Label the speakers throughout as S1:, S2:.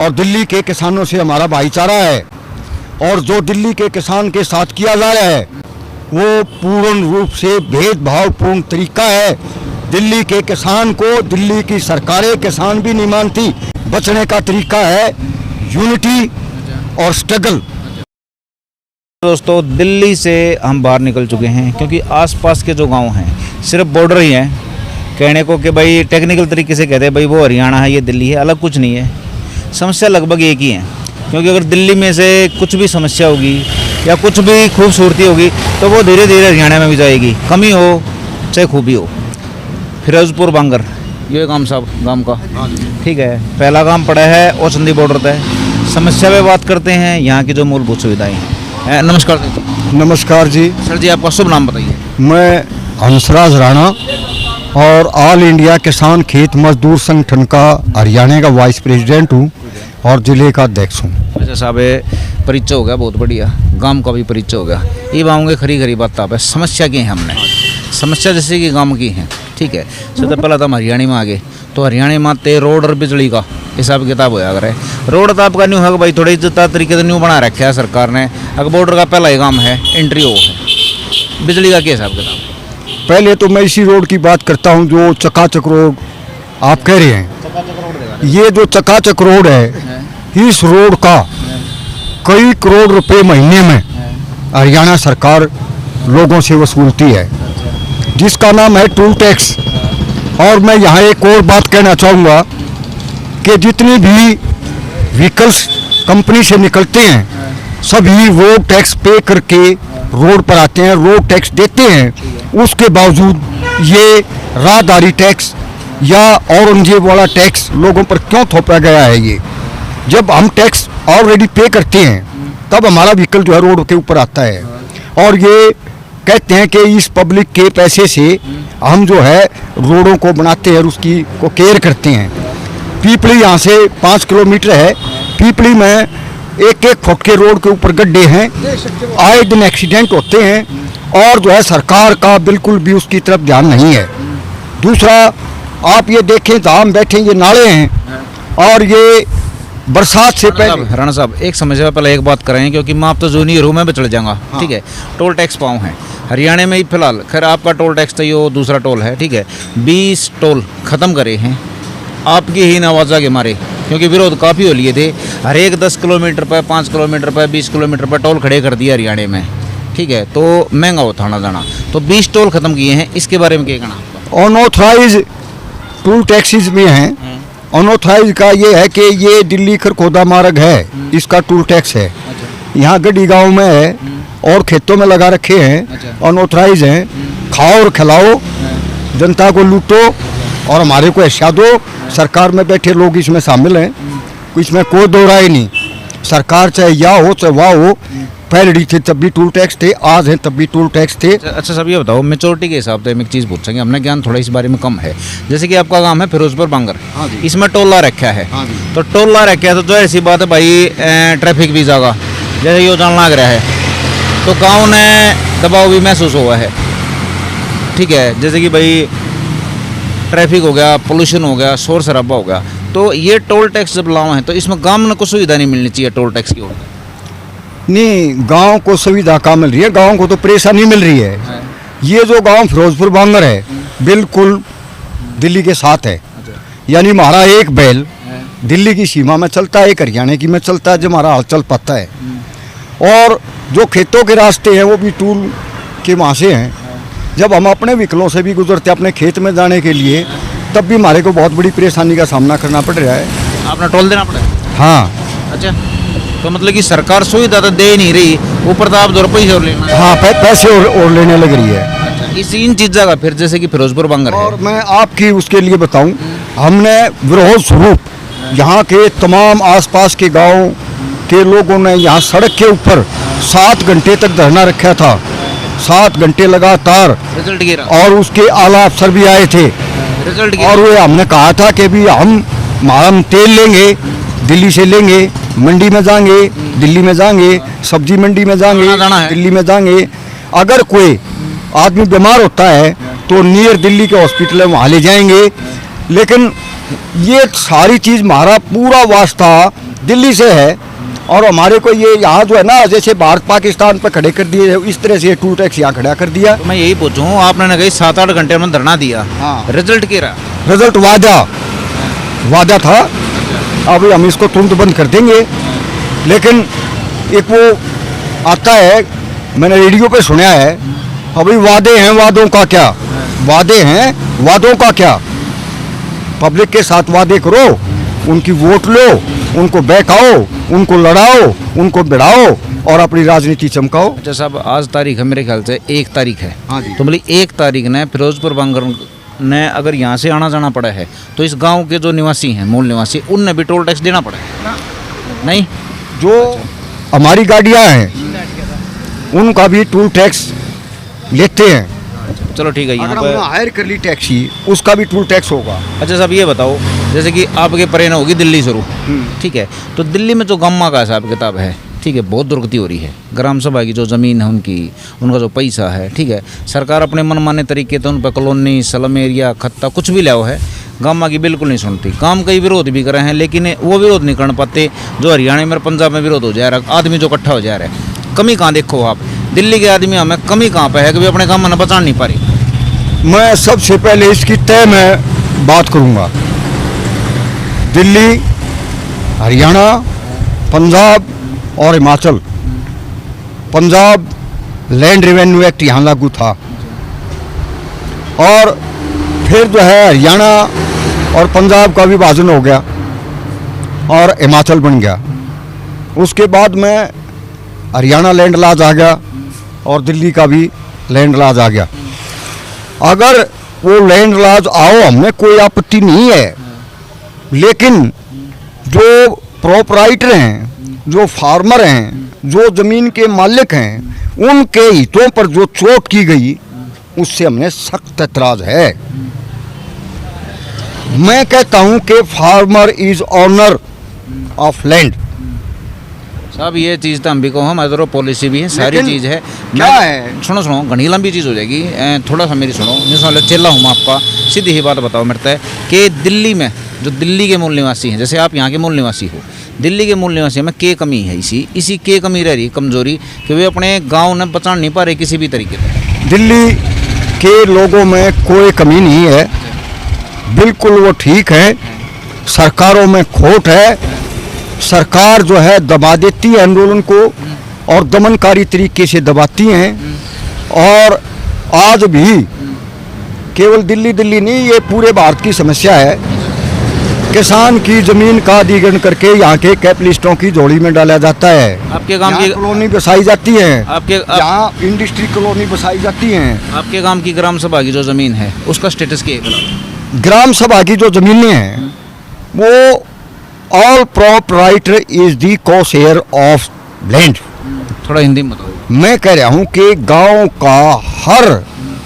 S1: और दिल्ली के किसानों से हमारा भाईचारा है और जो दिल्ली के किसान के साथ किया जा रहा है वो पूर्ण रूप से भेदभावपूर्ण तरीका है। दिल्ली के किसान को दिल्ली की सरकारें किसान भी नहीं मानती। बचने का तरीका है यूनिटी और स्ट्रगल।
S2: दोस्तों, दिल्ली से हम बाहर निकल चुके हैं क्योंकि आसपास के जो गांव हैं सिर्फ बॉर्डर ही हैं। कहने को कि भाई टेक्निकल तरीके से कहते हैं भाई वो हरियाणा है, ये दिल्ली है, अलग कुछ नहीं है। समस्या लगभग एक ही है, क्योंकि अगर दिल्ली में से कुछ भी समस्या होगी या कुछ भी खूबसूरती होगी तो वो धीरे धीरे हरियाणा में भी जाएगी, कमी हो चाहे खूबी हो। फिरोजपुर बांगर ये गांव साहब गांव का ठीक है, पहला गांव पड़ा है औचंदी बॉर्डर तय। समस्या पे बात करते हैं, यहाँ की जो मूलभूत सुविधाएँ हैं। नमस्कार जी।
S1: नमस्कार जी।
S2: सर जी, आपका शुभ नाम बताइए।
S1: मैं हंसराज राणा और ऑल इंडिया किसान खेत मजदूर संगठन का हरियाणा का वाइस प्रेसिडेंट हूँ और जिले का अध्यक्ष हूँ।
S2: अच्छा साहब, परिचय हो गया, बहुत बढ़िया। गांव का भी परिचय हो गया। ये बांगे खरी बात आप है। समस्या की है हमने, समस्या जैसे कि गांव की है, ठीक है। सबसे पहला तो हम हरियाणा में आ गए, तो हरियाणा में आते रोड और बिजली का हिसाब किताब होया करे। रोड तो आपका न्यू है भाई, थोड़ी इज्जत तरीके से न्यू बना रखा है सरकार ने। अगर बॉर्डर का पहला ही काम है एंट्री हो है। बिजली का क्या हिसाब किताब?
S1: पहले तो मैं इसी रोड की बात करता हूँ जो चकाचक रोड आप कह रहे हैं। ये जो चकाचक रोड है, इस रोड का कई करोड़ रुपए महीने में हरियाणा सरकार लोगों से वसूलती है, जिसका नाम है टोल टैक्स। और मैं यहाँ एक और बात कहना चाहूँगा कि जितनी भी व्हीकल्स कंपनी से निकलते हैं सभी रोड टैक्स पे करके रोड पर आते हैं, रोड टैक्स देते हैं। उसके बावजूद ये राहदारी टैक्स या औरंगजेब वाला टैक्स लोगों पर क्यों थोपा गया है? ये जब हम टैक्स ऑलरेडी पे करते हैं तब हमारा व्हीकल जो है रोड के ऊपर आता है, और ये कहते हैं कि इस पब्लिक के पैसे से हम जो है रोडों को बनाते हैं और उसकी को केयर करते हैं। पीपली यहाँ से 5 किलोमीटर है। पीपली में एक फुट के रोड के ऊपर गड्ढे हैं, आए दिन एक्सीडेंट होते हैं और जो है सरकार का बिल्कुल भी उसकी तरफ ध्यान नहीं है। दूसरा, आप ये देखें तो हम बैठे ये नाले हैं और ये बरसात से पहले।
S2: राणा साहब, एक समस्या पहले एक बात करें, क्योंकि मैं आप तो जूनियर हूँ, मैं भी चढ़ जाऊँगा। हाँ। ठीक है, टोल टैक्स पाऊँ है हरियाणा में ही फिलहाल। खैर आपका टोल टैक्स तो ये दूसरा टोल है, ठीक है। 20 टोल ख़त्म करे हैं आपकी ही नवाजा के मारे, क्योंकि विरोध काफ़ी हो लिए थे। हर एक 10 किलोमीटर पर, 5 किलोमीटर पर, 20 किलोमीटर पर टोल खड़े कर दिया हरियाणा में, ठीक है। तो महंगा होता आना जाना, तो 20 टोल ख़त्म किए हैं। इसके बारे में क्या कहना आपका?
S1: अनऑथराइज टोल टैक्सेस भी हैं। अनऑथराइज का ये है कि ये दिल्ली खरखोदा मार्ग है, इसका टोल टैक्स है। यहाँ गड्डी गाँव में है और खेतों में लगा रखे हैं, अनऑथराइज हैं। खाओ और खिलाओ, जनता को लूटो और हमारे को ऐसा दो। सरकार में बैठे लोग इसमें शामिल हैं, इसमें कोई दो राय नहीं। सरकार चाहे या हो चाहे वाह हो, पहले थे तब भी टोल टैक्स थे, आज है तब भी टोल टैक्स थे।
S2: अच्छा साहब, ये बताओ मेचोरिटी के हिसाब से हम एक चीज़ पूछेंगे, हमने ज्ञान थोड़ा इस बारे में कम है। जैसे कि आपका काम है फिरोजपुर बांगर, इसमें टोल ला रखा है। तो टोल ला रखा है तो जो ऐसी बात है भाई, ट्रैफिक भी जाएगा जैसे योजना लग रहा है, तो गाँव ने दबाव भी महसूस हुआ है, ठीक है। जैसे कि भाई ट्रैफिक हो गया, पोल्यूशन हो गया, शोर शराबा हो गया, तो ये टोल टैक्स जब लाओ है तो इसमें गाँव में कुछ सुविधा नहीं मिलनी चाहिए टोल टैक्स की ओर?
S1: नहीं, गांव को सुविधा कहाँ मिल रही है? गांव को तो परेशानी मिल रही है। ये जो गांव फिरोजपुर बांगर है बिल्कुल दिल्ली के साथ है। यानी हमारा एक बैल दिल्ली की सीमा में चलता है, एक हरियाणा की में चलता है, जो हमारा हाल चल पाता है। और जो खेतों के रास्ते हैं वो भी टूल के वहाँ से हैं। जब हम अपने व्हीकलों से भी गुजरते अपने खेत में जाने के लिए, तब भी हमारे को बहुत बड़ी परेशानी का सामना करना पड़ रहा है।
S2: आपने टोल देना पड़ा?
S1: हाँ।
S2: अच्छा, तो मतलब कि सरकार सुविधा तो दे ही नहीं रही, ऊपर तो आप 2 रुपये और लेना।
S1: हाँ, पैसे और लेने लग रही है।
S2: अच्छा, इस इन चीज़ों का फिर जैसे कि फिरोजपुर बांगर है।
S1: और मैं आपकी उसके लिए बताऊं, हमने विरोध स्वरूप यहाँ के तमाम आसपास के गांव के लोगों ने यहाँ सड़क के ऊपर 7 घंटे तक धरना रखा था, 7 घंटे लगातार।
S2: रिजल्ट गिरा
S1: और उसके आला अफसर भी आए थे।
S2: रिजल्ट
S1: और वे हमने कहा था कि भी हम तेल लेंगे, दिल्ली से लेंगे, मंडी में जाएंगे, दिल्ली में जाएंगे, सब्जी मंडी में जाएंगे, दिल्ली में जाएंगे। अगर कोई आदमी बीमार होता है तो नियर दिल्ली के हॉस्पिटल है वहाँ ले जाएंगे। लेकिन ये सारी चीज़ हमारा पूरा वास्ता दिल्ली से है। और हमारे को ये यहाँ जो है ना, जैसे भारत पाकिस्तान पे खड़े कर दिए, इस तरह से टूल टैक्स यहाँ खड़ा कर दिया।
S2: तो मैं यही पूछूं, आपने ना कही 7-8 घंटे में धरना दिया,
S1: हाँ।
S2: रिजल्ट क्या रहा?
S1: रिजल्ट वादा था, अभी हम इसको तुरंत बंद कर देंगे। लेकिन एक वो आता है, मैंने रेडियो पे सुना है, अभी वादे हैं, वादों का क्या? वादे हैं, वादों का क्या? पब्लिक के साथ वादे करो, उनकी वोट लो, उनको बहकाओ, उनको लड़ाओ, उनको बढ़ाओ और अपनी राजनीति चमकाओ।
S2: अच्छा साहब, आज तारीख है मेरे ख्याल से 1 तारीख है।
S1: हाँ जी।
S2: तो बोली 1 तारीख ने फिरोजपुर बांगर ने अगर यहाँ से आना जाना पड़ा है, तो इस गांव के जो निवासी हैं, मूल निवासी, उनने भी टोल टैक्स देना पड़ा है? नहीं।
S1: जो हमारी गाड़ियाँ हैं उनका भी टोल टैक्स लेते हैं।
S2: चलो ठीक है, यहाँ
S1: अगर
S2: पर
S1: हमने हायर कर ली टैक्सी, उसका भी टोल टैक्स होगा।
S2: अच्छा साहब ये बताओ, जैसे कि आपके परेन होगी दिल्ली शुरू, ठीक है, तो दिल्ली में जो गम्मा का हिसाब किताब है, ठीक है, बहुत दुर्गति हो रही है। ग्राम सभा की जो ज़मीन है उनकी, उनका जो पैसा है, ठीक है, सरकार अपने मनमाने तरीके से उन पर कॉलोनी, स्लम एरिया, खत्ता कुछ भी लाओ है, गम्मा की बिल्कुल नहीं सुनती। काम कई विरोध भी कर रहे हैं, लेकिन वो विरोध नहीं कर पाते जो हरियाणा में, पंजाब में विरोध हो जा रहा है, आदमी जो इकट्ठा हो जा रहा है। कमी कहाँ देखो आप, दिल्ली के आदमी हमें कमी कहाँ पे है कि वे अपने काम में बचा नहीं पा रही?
S1: मैं सबसे पहले इसकी तय में बात करूंगा। दिल्ली, हरियाणा, पंजाब और Himachal. Punjab land revenue act यहाँ लागू था, और फिर जो है हरियाणा और पंजाब का विभाजन हो गया और हिमाचल बन गया। उसके बाद में हरियाणा लैंड लाज आ गया और दिल्ली का भी लैंड लाज आ गया। अगर वो लैंड लाज आओ, हमें कोई आपत्ति नहीं है, लेकिन जो प्रोपराइटर हैं, जो फार्मर हैं, जो ज़मीन के मालिक हैं, उनके हितों पर जो चोट की गई, उससे हमने सख्त एतराज़ है। मैं कहता हूं कि farmer is owner of land.
S2: साहब ये चीज़ तो हम भी कहो, हमारे तो पॉलिसी भी है, सारी
S1: लेकिन
S2: चीज़ है।
S1: क्या
S2: मैं-
S1: है?
S2: सुनो सुनो, घनी लंबी चीज़ हो जाएगी, थोड़ा सा मेरी सुनो। जैसा चेला हूँ मैं आपका, सीधी ही बात बताओ मेरे तय कि दिल्ली में जो दिल्ली के मूल निवासी हैं, जैसे आप यहाँ के मूल निवासी हो, दिल्ली के मूल निवासी में के कमी है, इसी के कमी रह रही, कमजोरी, कि वे अपने गाँव में बचा नहीं पा रहे किसी भी तरीके से।
S1: दिल्ली के लोगों में कोई कमी नहीं है, बिल्कुल वो ठीक है। सरकारों में खोट है, सरकार जो है दबा देती है आंदोलन को और दमनकारी तरीके से दबाती हैं। और आज भी केवल दिल्ली नहीं, ये पूरे भारत की समस्या है। किसान की जमीन का अधिग्रहण करके यहाँ के कैपिटलिस्टों की झोली में डाला जाता है।
S2: आपके गांव
S1: यहाँ
S2: की
S1: कॉलोनी बसाई जाती है, यहाँ इंडस्ट्री कॉलोनी बसाई जाती हैं।
S2: आपके गांव की ग्राम सभा की जो ज़मीन है उसका स्टेटस क्या है?
S1: ग्राम सभा की जो जमीनें हैं वो all proprietor is the co-share of land.
S2: थोड़ा हिंदी में बताओ।
S1: मैं कह रहा हूँ कि गांव का हर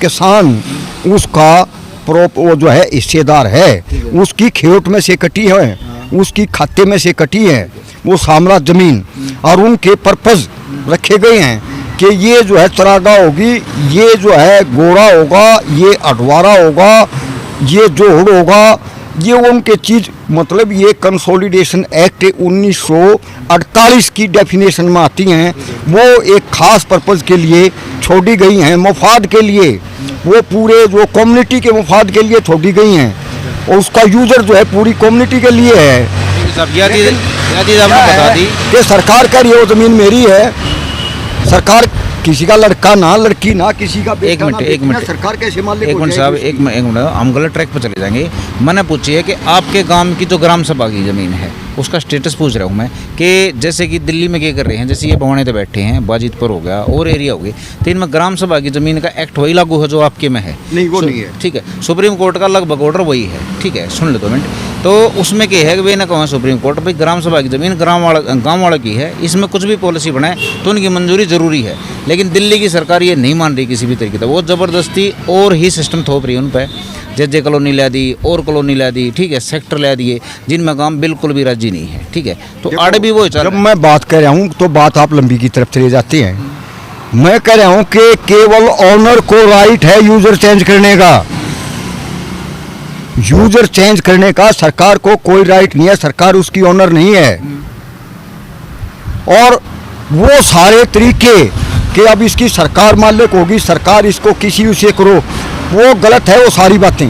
S1: किसान उसका वो जो है हिस्सेदार है, उसकी खेत में से कटी है, उसकी खाते में से कटी है वो साम्राज्य जमीन, और उनके पर्पस रखे गए हैं कि ये जो है चरागाह होगी, ये जो है गोरा होगा, ये अडवारा होगा, ये जोड़ होगा, ये उनके चीज़। मतलब ये कंसोलिडेशन एक्ट 1948 की डेफिनेशन में आती हैं, वो एक खास पर्पज़ के लिए छोड़ी गई हैं, मफाद के लिए, वो पूरे जो कम्युनिटी के मफाद के लिए छोड़ी गई हैं, और उसका यूज़र जो है पूरी कम्युनिटी के लिए है।
S2: साहब यह चीज़ आपने बता दी
S1: कि सरकार कह रही है वो ज़मीन मेरी है। सरकार किसी का लड़का ना, लड़की ना, किसी का बेटा ना,
S2: एक मिनट
S1: सरकार कैसे मालिक
S2: एक
S1: हो
S2: मिनट
S1: जाएगी
S2: साहब,
S1: उसकी?
S2: एक मिनट, हम गलत ट्रैक पर चले जाएंगे। मैंने पूछी है कि आपके गांव की जो ग्राम सभा की ज़मीन है उसका स्टेटस पूछ रहा हूँ मैं, कि जैसे कि दिल्ली में क्या कर रहे हैं, जैसे ये भवानी पे बैठे हैं, बाजितपुर हो गया और एरिया हो गए, तो इनमें ग्राम सभा की ज़मीन का एक्ट वही लागू है जो आपके में है?
S1: नहीं, वो नहीं है।
S2: ठीक है, सुप्रीम कोर्ट का लगभग ऑर्डर वही है, ठीक है, सुन लो 2 मिनट। तो उसमें क्या है कि वे ना कहें सुप्रीम कोर्ट भाई ग्राम सभा की ज़मीन गाँव वाला की है, इसमें कुछ भी पॉलिसी बनाए तो उनकी मंजूरी ज़रूरी है। लेकिन दिल्ली की सरकार ये नहीं मान रही किसी भी तरीके से, वो ज़बरदस्ती और ही सिस्टम थोप रही है उन पर। जे कॉलोनी ला दी और कॉलोनी ला दी, ठीक है, सेक्टर ला दिए जिनमें काम बिल्कुल भी राजी नहीं है, ठीक है। तो आड़े भी वो
S1: जब मैं बात कर रहा हूँ तो बात आप लंबी की तरफ चले जाते हैं। मैं कह रहा हूँ कि केवल ऑनर को राइट है यूजर चेंज करने का। यूजर चेंज करने का सरकार को कोई राइट नहीं है, सरकार उसकी ऑनर नहीं है। और वो सारे तरीके कि अब इसकी सरकार मालिक होगी, सरकार इसको किसी उसे करो, वो गलत है। वो सारी बातें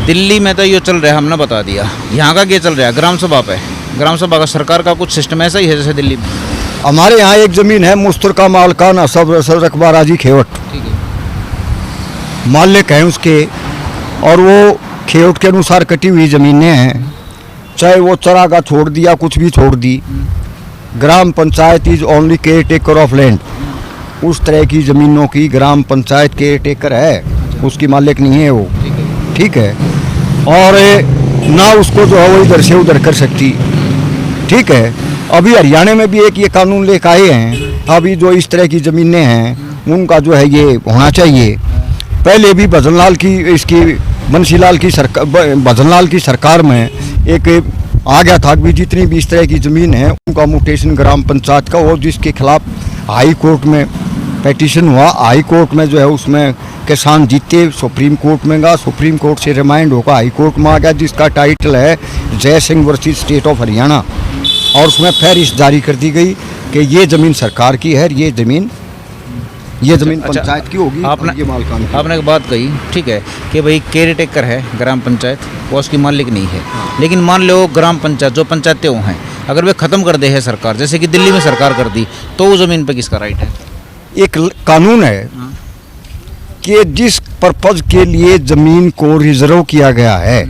S2: दिल्ली में तो ये चल रहा है, हमने बता दिया। यहाँ का क्या चल रहा है? ग्राम सभा पे, ग्राम सभा का सरकार का कुछ सिस्टम ऐसा ही है जैसे दिल्ली में।
S1: हमारे यहाँ एक ज़मीन है, मुश्तरका मालकाना सब रकबा राजी खेवट,
S2: ठीक है।
S1: मालिक हैं उसके, और वो खेवट के अनुसार कटी हुई ज़मीनें हैं। चाहे वो चरागाह छोड़ दिया, कुछ भी छोड़ दी, gram panchayat is only caretaker of land. उस तरह की ज़मीनों की ग्राम पंचायत केयर टेकर है, उसकी मालिक नहीं है वो, ठीक है। और ना उसको जो है वो इधर से उधर कर सकती, ठीक है। अभी हरियाणा में भी एक ये कानून लेकर आए हैं, अभी जो इस तरह की ज़मीनें हैं उनका जो है ये होना चाहिए। पहले भी भजनलाल की, इसकी बंसीलाल की सरकार, भजनलाल की सरकार में एक आ गया था कि जितनी भी इस तरह की ज़मीन है उनका म्यूटेशन ग्राम पंचायत का, और जिसके खिलाफ हाई कोर्ट में पेटिशन हुआ, हाई कोर्ट में जो है उसमें किसान जीते, सुप्रीम कोर्ट में गया, सुप्रीम कोर्ट से रिमाइंड होकर हाई कोर्ट में आ गया, जिसका टाइटल है जय Singh versus state of Haryana. और उसमें फहरिस्त जारी कर दी गई कि ये ज़मीन सरकार की है, ये ज़मीन पंचायत की होगी,
S2: आपने
S1: ये मालकान की।
S2: आपने एक बात कही, ठीक है, कि भाई केयर टेकर है ग्राम पंचायत, वो उसकी मालिक नहीं है। लेकिन मान लो ग्राम पंचायत जो पंचायतें वो हैं, अगर वे ख़त्म कर दे है सरकार, जैसे कि दिल्ली में सरकार कर दी, तो उस ज़मीन पर किसका राइट है?
S1: एक कानून है कि जिस पर्पज़ के लिए ज़मीन को रिजर्व किया गया है,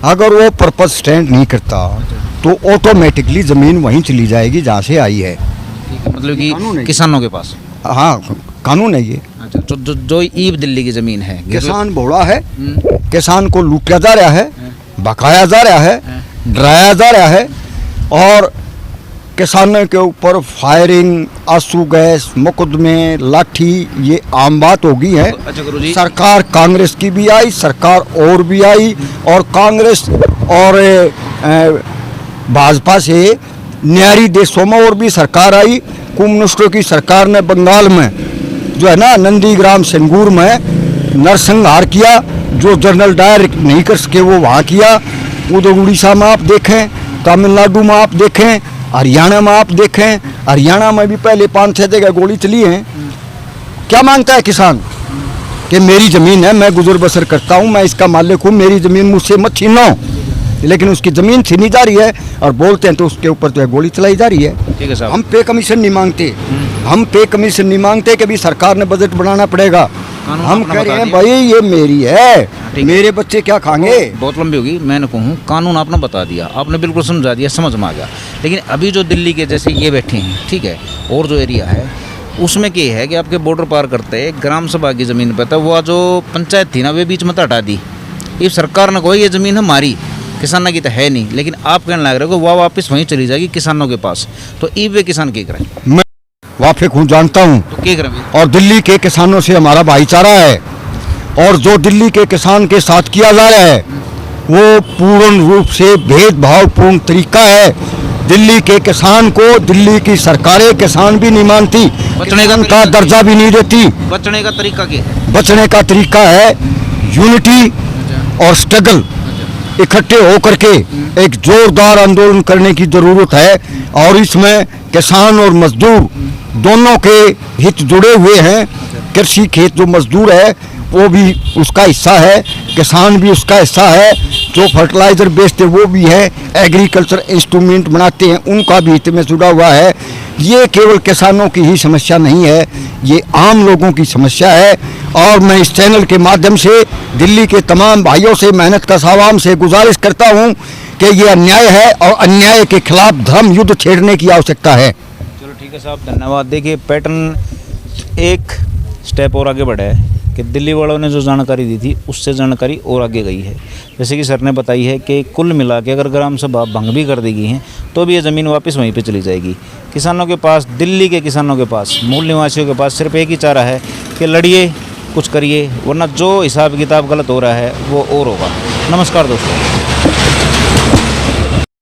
S1: अगर वो पर्पज़ स्टैंड नहीं करता तो ऑटोमेटिकली ज़मीन वहीं चली जाएगी जहाँ से आई है।
S2: मतलब
S1: कानून
S2: कि
S1: है।
S2: किसानों के पास।
S1: हाँ, कानून है ये।
S2: अच्छा, जो ईब दिल्ली की ज़मीन है,
S1: किसान भोला है, किसान को लूटा जा रहा है, भगाया जा रहा है, डराया जा रहा है, और किसानों के ऊपर फायरिंग, आंसू गैस, मुकदमे, लाठी, ये आम बात हो गई है।
S2: अच्छा गुरुजी,
S1: सरकार कांग्रेस की भी आई, सरकार और भी आई, और कांग्रेस और भाजपा से न्यारी देशों में और भी सरकार आई। कम्युनिस्टों की सरकार ने बंगाल में जो है ना नंदीग्राम सिंगूर में नरसंहार किया, जो जनरल डायर नहीं कर सके वो वहाँ किया। उधर उड़ीसा में आप देखें, तमिलनाडु में आप देखें, हरियाणा में आप देखें, हरियाणा में भी पहले 5-6 जगह गोली चली है। क्या मांगता है किसान कि मेरी ज़मीन है, मैं गुजर बसर करता हूँ, मैं इसका मालिक हूँ, मेरी ज़मीन मुझसे मत छीनो। लेकिन उसकी ज़मीन छीनी जा रही है, और बोलते हैं तो उसके ऊपर जो है गोली चलाई जा रही है।
S2: ठीक है साहब,
S1: हम पे कमीशन नहीं मांगते, हम पे कमीशन नहीं मांगते कि भी सरकार ने बजट बनाना पड़ेगा। हम कह रहे हैं भाई ये मेरी है, मेरे बच्चे क्या खाएंगे।
S2: बहुत लंबी होगी, मैंने कहूँ कानून आपने बता दिया, आपने बिल्कुल समझा दिया, समझ में आ गया। लेकिन अभी जो दिल्ली के जैसे ये बैठे हैं, ठीक है, और जो एरिया है उसमें क्या है कि आपके बॉर्डर पार करते ग्राम सभा की ज़मीन पर था, वो जो पंचायत थी ना वे बीच में हटा दी। ये सरकार ने कहा ये ज़मीन हमारी, किसानों की तो है नहीं, लेकिन आप कहने लग रहे हो कि वह वापस वहीं चली जाएगी किसानों के पास। तो ई वे किसान क्या करें?
S1: मैं वाफिक हूँ, जानता हूँ,
S2: तो क्या करें?
S1: और दिल्ली के किसानों से हमारा भाईचारा है, और जो दिल्ली के किसान के साथ किया जा रहा है वो पूर्ण रूप से भेदभावपूर्ण तरीका है। दिल्ली के किसान को दिल्ली की सरकारें किसान भी नहीं मानती, किसान का दर्जा भी नहीं देती।
S2: बचने का तरीका क्या है?
S1: बचने का तरीका है यूनिटी और स्ट्रगल, इकट्ठे होकर के एक जोरदार आंदोलन करने की ज़रूरत है। और इसमें किसान और मजदूर दोनों के हित जुड़े हुए हैं। कृषि खेत जो मजदूर है वो भी उसका हिस्सा है, किसान भी उसका हिस्सा है, जो फर्टिलाइज़र बेचते वो भी है, एग्रीकल्चर इंस्ट्रूमेंट बनाते हैं उनका भी हित में जुड़ा हुआ है। ये केवल किसानों की ही समस्या नहीं है, ये आम लोगों की समस्या है। और मैं इस चैनल के माध्यम से दिल्ली के तमाम भाइयों से, मेहनत का आवाम से गुजारिश करता हूँ कि ये अन्याय है, और अन्याय के खिलाफ धर्म युद्ध छेड़ने की आवश्यकता है।
S2: चलो ठीक है साहब, धन्यवाद। देखिए पैटर्न एक स्टेप और आगे बढ़ा है कि दिल्ली वालों ने जो जानकारी दी थी उससे जानकारी और आगे गई है। जैसे कि सर ने बताई है कि कुल मिला के अगर ग्राम सभा भंग भी कर दी गई हैं तो भी ये ज़मीन वापस वहीं पे चली जाएगी। किसानों के पास, दिल्ली के किसानों के पास, मूल निवासियों के पास सिर्फ एक ही चारा है कि लड़िए, कुछ करिए, वरना जो हिसाब किताब गलत हो रहा है वो और होगा। नमस्कार दोस्तों।